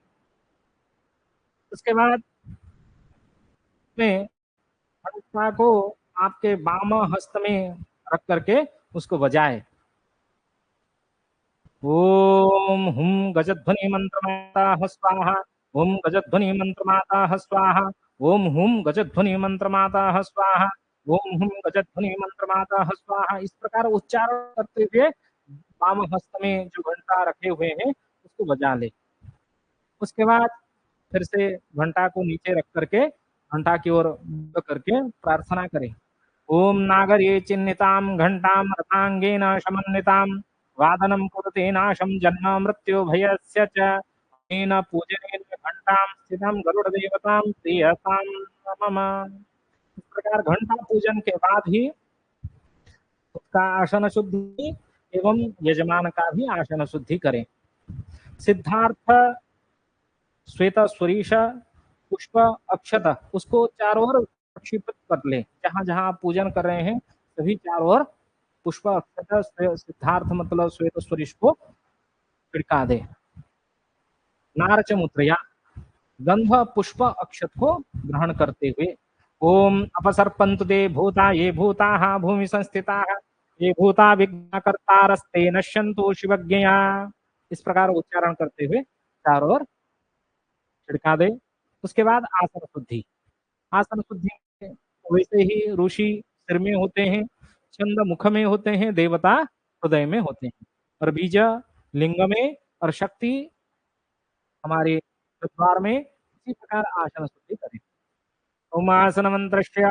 उसके बाद में घंटा को आपके वाम हस्त में रख करके उसको बजाए। ओम हुम गजध्वनि मंत्रमाता स्वाहा ओम गजध्वनि मंत्रमाता स्वाहा ओम हुम गजध्वनि मंत्रमाता स्वाहा ओम हुम गजध्वनि मंत्रमाता स्वाहा। इस प्रकार उच्चारण करते हुए वाम हस्त में जो घंटा रखे हुए हैं उसको बजा ले। उसके बाद फिर से घंटा को नीचे रख करके घंटा की ओर मुख करके प्रार्थना करें। ओम नागरे चिन्हितां घंटां रथांगेन समन्वितां वादनं कुरुते नाशं जन्म मृत्यु भयस्य च अनेन पूजनेन घंटां स्थितं गरुड़देवतां प्रीयतां मम। इस प्रकार घंटा पूजन के बाद ही उसका आसन शुद्धि एवं यजमान का भी आसन शुद्धि करें। सिद्धार्थ श्वेत स्वरीश पुष्प अक्षत उसको चारों ओर प्रक्षिप्त कर ले। जहां जहां आप पूजन कर रहे हैं सभी चारों ओर पुष्प अक्षत सिद्धार्थ मतलब श्वेत स्वरीश को छिड़का दे। नारच मुद्रया गंध पुष्प अक्षत को ग्रहण करते हुए ओम अपसर्पन्तु ते भूता ये भूता भूमि संस्थिता ये भूता विघ्नकर्तारस्ते नश्यन्तु शिवज्ञया। इस प्रकार उच्चारण करते हुए चारों ओर छिड़का दे। उसके बाद आसन शुद्धि। आसन शुद्धि में वैसे ही ऋषि सिर में होते हैं, छंद मुख में होते हैं, देवता हृदय में होते हैं और बीज लिंग में और शक्ति हमारे द्वार में। इसी प्रकार आसन शुद्धि करें। ओमासन मंत्रस्य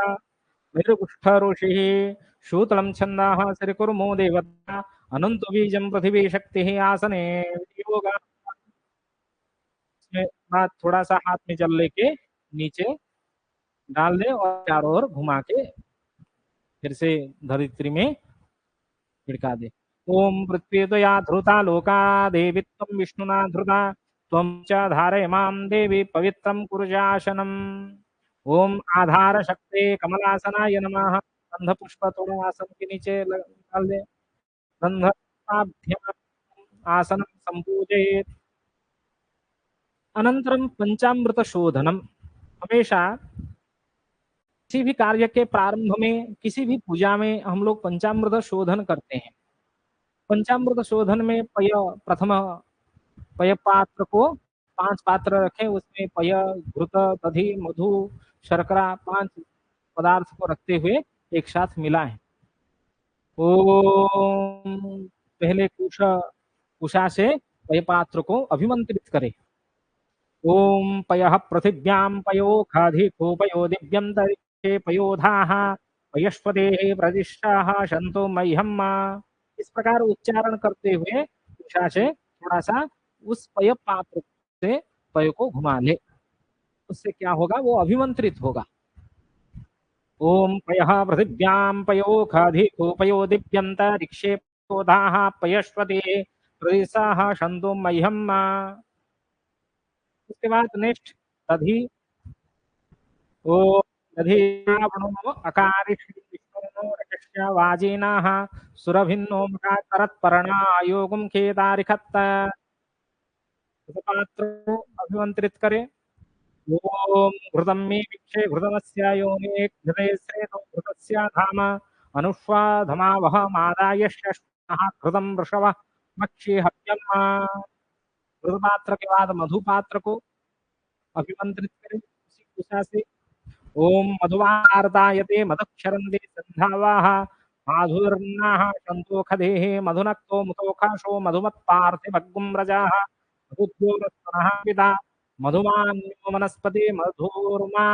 मेरुकुष्ठ ऋषि शूतलम छंदाः श्रीकुर्मो देवता अनंत बीजम पृथ्वी शक्ति आसने योगा। इसमें बाद थोड़ा सा हाथ में जल लेके नीचे डाल दे और चारों ओर घुमा के फिर से धरित्री में छिड़का दे। ओम पृथ्वी त्वया धृता लोका देवी त्वं विष्णुना धृता त्वं च धारय मां देवी पवित्रं कुरुजासनम्। ओम आधार शक्ति कमलासनाय नमः। गंध पुष्प थोड़ा आसन के नीचे डाल दे। गंधाभ्याम आसनं संपूजयेत्। अनंतरम पंचामृत शोधनम। हमेशा किसी भी कार्य के प्रारंभ में किसी भी पूजा में हम लोग पंचामृत शोधन करते हैं। पंचामृत शोधन में पय प्रथम पय पात्र को 5 पात्र रखें, उसमें पय घृत दधि मधु शर्करा 5 पदार्थ को रखते हुए एक साथ मिलाएं। ओम पहले कुशा से पय पात्र को अभिमंत्रित करें। ओम पयः पृथिव्यां पयोखाधिको पयो दिव्यंतरिक्षे पयोधाः पयस्पतेः प्रतिष्ठाः शंतो मह्यम। इस प्रकार उच्चारण करते हुए उषा से थोड़ा सा उस पय पात्र से पय को घुमा ले। उससे क्या होगा, वो अभिमंत्रित होगा। ओम पयः पृथिव्यां पयोखाधिको पयो दिव्यंतरिक्षे पयोधाः पयस्पतेः प्रतिष्ठाः शंतो मह्यम। उसके बाद नेक्स्ट दधि। ओ दधिरावणो अकारिष्टि विष्णुनो रजस्य वाजिनाः सुरभिन्नो मुखाकरत्पर्णा योगुम खेदारिखत्त। पात्र को अभिमंत्रित करे। ओम घृतम मे वीक्षे घृतमस्य योने घृते श्रेतो घृतस्य धाम अनुष्वा धमावह मादाय षष्ठः घृतम वृषभ मक्षी हव्यम। घृत पात्र के बाद मधु पात्र को अभिमंत्रित करें उसी कुशा से। ओम मधुवार्तायते मदक्षरन्ते सन्धावाः माधुर्नाः सन्तोखदेः मधुनक्तो मुतोखाशो मधुमत्पार्थिवग्गुं रजाः मधुद्योरस्तनः पिता मधुमान्यो वनस्पति मधुर्मा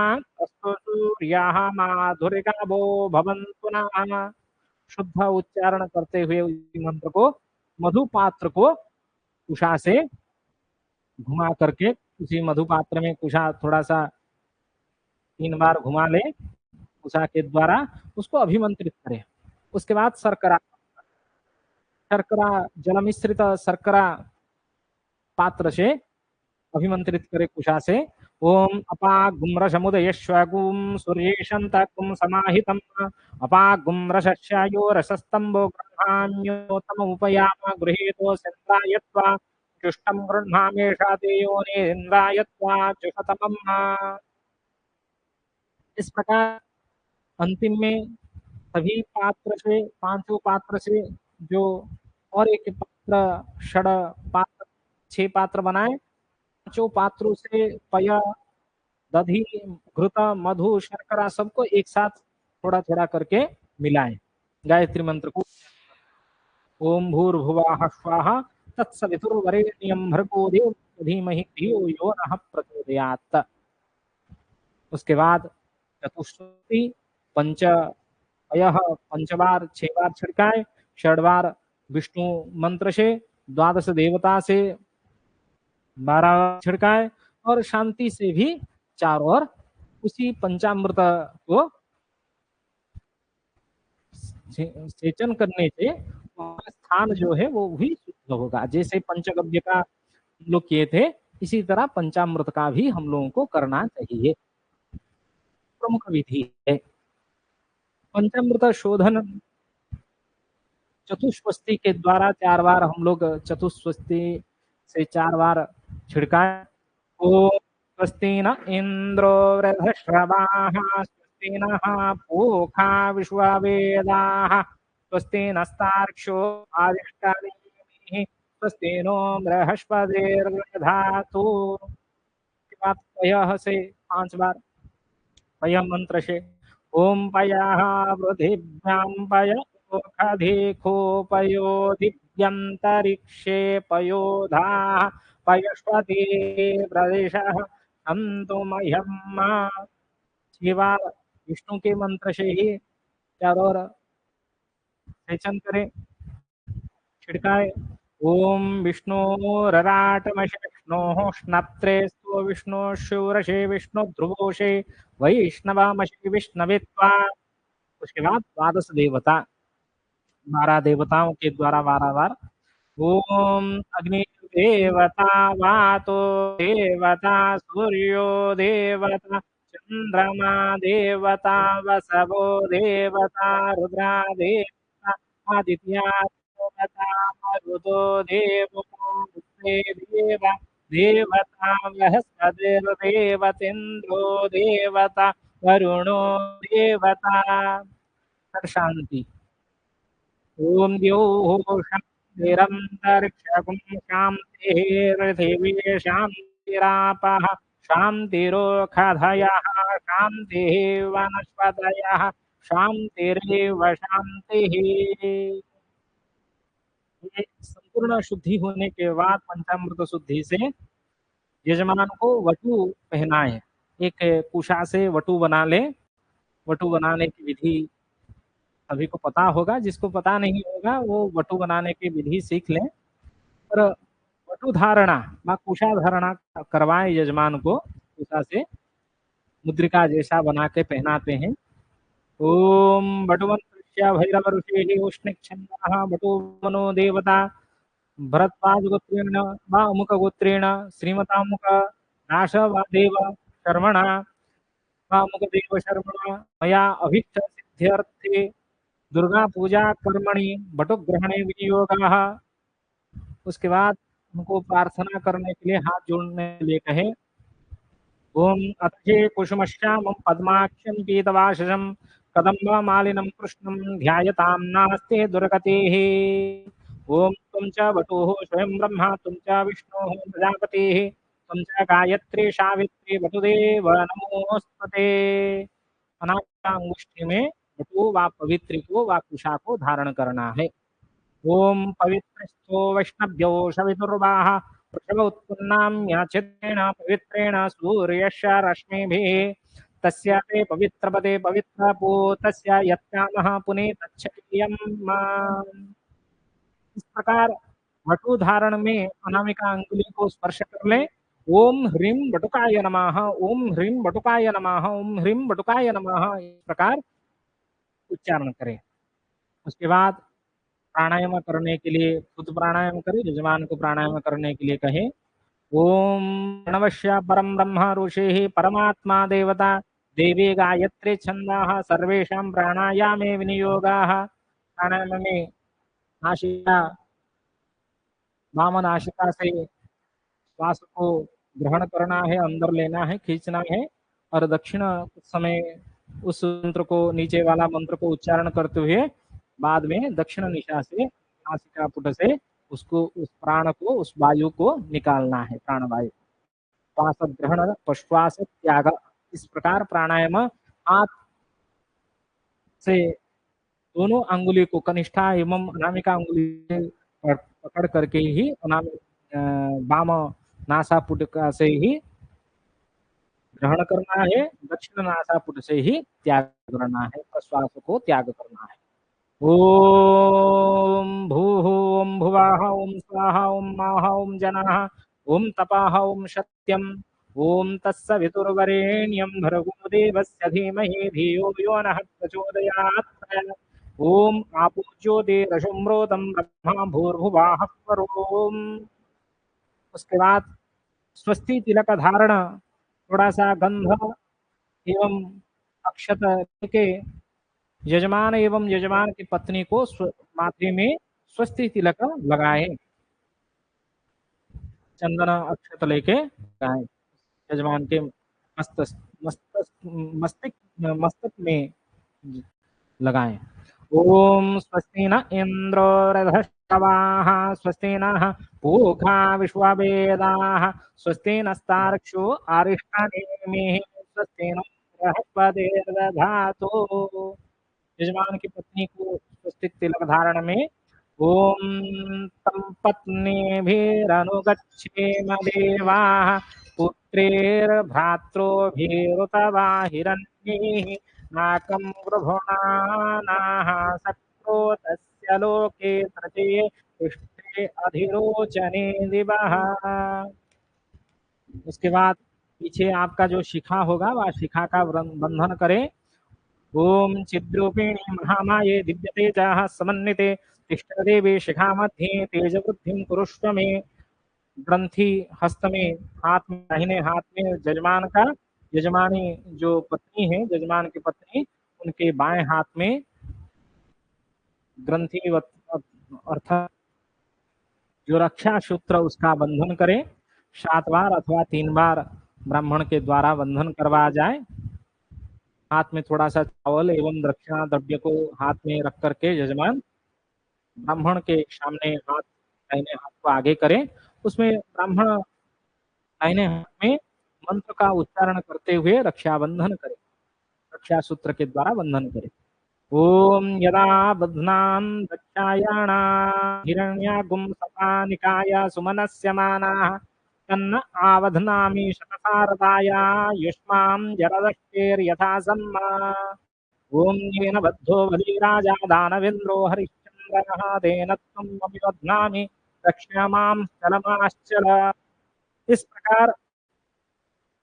अस्तु सूर्याः माधुरिकाभो भवन्तु नः। शुद्ध उच्चारण करते हुए उसी मंत्र को मधु पात्र को कुशा से घुमा करके उसी मधु पात्र में कुशा थोड़ा सा 3 बार घुमा ले उषा के द्वारा, उसको अभिमंत्रित करें। उसके बाद शर्करा शर्करा जल मिश्रित शर्करा पात्र से अभिमंत्रित करे कुशा से ओम अपागुम्रसमुदयश्वगुं सूर्येशन्तकुं समाहितम् अपागुम्रसस्यायो रसस्तम्भो गृह्णाम्योतमुपयाम गृहीतो सिन्दायत्वा जुष्टं गृह्णामेषा ते योनिन्द्रायत्वा जुषतमम्। इस प्रकार अंतिम में सभी पात्र से, पांचों पात्र से जो और एक पात्र, षड पात्र, 6 पात्र बनाए, पांचों पात्रों से पय, दधि, घृत, मधु, शर्करा सबको एक साथ थोड़ा थोड़ा करके मिलाएं। गायत्री मंत्र को ओम भूर्भुवः स्वः तत्सवितुर्वरेण्यं भर्गो देवस्य धीमहि धियो यो नः प्रचोदयात्। उसके बाद चतुष्पदी पंच अयः पंचबार 6 बार छिड़काए, 6 बार विष्णु मंत्र से, द्वादश देवता से 12 छिड़काए और शांति से भी 4 और उसी पंचामृत को सेचन करने से स्थान जो है वो भी शुद्ध होगा। जैसे पंचगव्य का हम लोग किए थे, इसी तरह पंचामृत का भी हम लोगों को करना चाहिए। प्रमुख विधि है पंचामृत शोधन। चतुष्पस्ति के द्वारा 4 बार हम लोग चतुष्पस्ति से 4 बार छिड़काए। ओम स्वस्ति न इंद्रो वृधश्रवाः स्वस्ति नः पूषा विश्ववेदाः स्वस्ति नस्तार्क्ष्यो अरिष्टनेमिः स्वस्ति नो बृहस्पतिर्दधातु। के बाद पयः से 5 बार पय मंत्र से ओम पयः पृथिव्यां पय खधिखो पयो दिव्यंतरिक्षे पयोधाः पयस्पति प्रदेशः संतु मह्यम। शिवा विष्णु के मंत्र से ही चारों ओर सेचन करें, छिड़काए। ओम विष्णोरराटमशेष्णोः स्नत्रेस्तु विष्णु शूरशे विष्णु ध्रुवोशे वैष्णवामशि विष्णवे त्वा। उसके बाद 12 देवता, 12 देवताओं के द्वारा 12 बार ओम अग्नि देवता वातो देवता सूर्यो देवता चंद्रमा देवता वसवो देवता रुद्रा देवता आदित्या देवता मरुतो देवता रुद्रे देव देवता बृहस्पतिर्देवतेन्द्रो देवता वरुणो देवता। शांति। ओम द्यौः शान्तिरन्तरिक्षं शान्तिर्पृथिवी शान्तिरापः शान्तिरोषधयः शान्तिः वनस्पतयः शान्तिरेव शान्तिः। ये संपूर्ण शुद्धि होने के बाद पंचामृत शुद्धि से यजमान को वटु पहनाए। एक कुशा से वटु बना ले। वटु बनाने की विधि सभी को पता होगा, जिसको पता नहीं होगा वो वटु बनाने की विधि सीख लें। पर वटु धारणा व कुशा धारणा करवाएं यजमान को, कुशा से मुद्रिका जैसा बना के पहनाते हैं। ओम वटुवंत्रस्य भैरव ऋषि उष्णिच्छन्दः वटुवनो देवता भरद्वाज गोत्रेण वा अमुक गोत्रेण श्रीमतामुक नाशवादेव शर्मणा वा अमुक देव शर्मणा मया अभीष्ट सिद्ध्यर्थे दुर्गा पूजा कर्मणि बटुग्रहणे विनियोगः। उसके बाद उनको प्रार्थना करने के लिए, हाथ जोड़ने के लिए कहे। ओम अथे कुसुमश्यामं पद्माक्षं पीतवाससं कदम्बमालिनं कृष्णं ध्यायतां नास्ते दुर्गतेः। ओम त्वं च वटुः स्वयं ब्रह्मा त्वं च विष्णुः प्रजापतिः त्वं च गायत्री सावित्री वटुदेव नमोस्तुते। अनामिका अंगुष्ठी में वटु व पवित्री को व कुशा को धारण करना है। ओम पवित्रस्थो वैष्णव्यो सवितुर्वाः वृषभ उत्पन्नाम्याचित्रेण पवित्रेण सूर्यस्य रश्मिभिः तस्य ते पवित्रपदे पवित्रपूतस्य यत्कामः पुनीतच्छक्रियम्। इस प्रकार वटु धारण में अनामिका अंगुली को स्पर्श कर ले। ओम ह्रीं वटुकाय नमः, ओम ह्रीं वटुकाय नमः, ओम ह्रीं वटुकाय नमः, इस प्रकार उच्चारण करें। उसके बाद प्राणायाम करने के लिए खुद प्राणायाम करें, यजमान को प्राणायाम करने के लिए कहें। ओम प्रणवस्य परम ब्रह्म ऋषिः परमात्मा देवता देवी गायत्री छंदाः सर्वेषां प्राणायामे विनियोगाः। प्राणायाम में नासिका वाम नासिका से श्वास को ग्रहण करना है, अंदर लेना है, खींचना है और दक्षिण समय उस मंत्र को, नीचे वाला मंत्र को उच्चारण करते हुए बाद में दक्षिण दिशा से नासिका पुट से उसको, उस प्राण को, उस वायु को निकालना है, प्राण वायु। श्वास ग्रहण पश्वास त्याग, इस प्रकार प्राणायाम हाथ से दोनों अंगुली को कनिष्ठा एवं अनामिका अंगुली से पकड़ करके ही वाम नासापुट से ही ग्रहण करना है, दक्षिण नासापुट से ही त्याग करना है, प्रश्वास को त्याग करना है। ओम भूः ओम भुवः ओम स्वाहा ओम माः ओम जनाः ओम तपाः ओम सत्यम ओम तत्सवितुर्वरेण्यं भर्गो देवस्य धीमहि धियो यो नः प्रचोदयात्। ओम आपो ज्योतिरसुम्रोतं ब्रह्मा भूर्भुवः स्वरोम। उसके बाद स्वस्ति तिलक धारण, थोड़ा सा गंध एवं अक्षत के यजमान एवं यजमान की पत्नी को माथे में स्वस्ति तिलक लगाए, चंदन अक्षत लेके लगाए, यजमान के मस्तक मस्तक मस्तक मस्तक में लगाएं। ओम स्वस्ति न इंद्रो रथश्रवाः स्वस्ति नः पूषा विश्ववेदाः स्वस्ति नस्तार्क्ष्यो अरिष्टनेमिः स्वस्ति नो बृहस्पतिर्दधातु। यजमान की पत्नी को स्वस्तिक तिलक धारण में ओम तम पत्नीभिरनुगच्छेम देवाः पुत्रेर्भ्रातृभिरुतवा हिरण्यैः नाकं गृभुणानाः शक्रो तस्य लोके तृतीये पृष्ठे अधिरोचने दिवः। उसके बाद पीछे आपका जो शिखा होगा वह शिखा का बंधन करें। ओम चिद्रूपिणी महामाये दिव्य तेजाः समन्विते तिष्ठ देवी शिखा मध्ये तेज वृद्धिं कुरुष्व मे। ग्रंथि हस्त में, हाथ में, दाहिने हाथ में जजमान का, यजमानी जो पत्नी है, जजमान की पत्नी, उनके बाएं हाथ में ग्रंथि अर्थात जो रक्षा सूत्र उसका बंधन करें। 7 बार अथवा 3 बार ब्राह्मण के द्वारा बंधन करवाया जाए। हाथ में थोड़ा सा चावल एवं दक्षिणा द्रव्य को हाथ में रख करके यजमान ब्राह्मण के सामने हाथ, दाहिने हाथ को आगे करें, उसमें ब्राह्मण दाहिने हाथ में मंत्र का उच्चारण करते हुए रक्षाबंधन करें, रक्षा सूत्र के द्वारा बंधन करें। ओम यदा बध्नान् दक्षायाणा हिरण्यागुं सपानिकाय सुमनस्य मानाः तन्न आवध्नामि शतसारदाया युष्मां जरदष्टेर्यथा सम्मा। ओम येन बद्धो बलिराजा दानवेन्द्रो हरिश्चन्द्रः तेन त्वं अभिवध्नामि रक्ष्यामां चलमाश्चल। इस प्रकार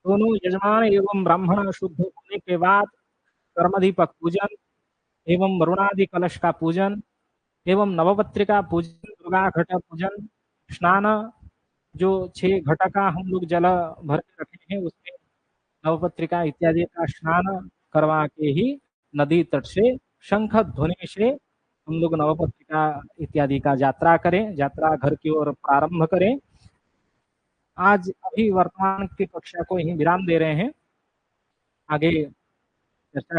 दोनों यजमान एवं ब्राह्मण शुद्ध होने के बाद कर्मदीपक पूजन एवं वरुणादि कलश का पूजन एवं नवपत्रिका पूजन, दुर्गा घट पूजन, स्नान, जो 6 घट का हम लोग जल भर के रखे हैं उसमें नवपत्रिका इत्यादि का स्नान करवा के ही नदी तट से शंख ध्वनि से हम लोग नवपत्रिका इत्यादि का यात्रा करें, यात्रा घर की ओर प्रारंभ करें। आज अभी वर्तमान की कक्षा को यहीं विराम दे रहे हैं, आगे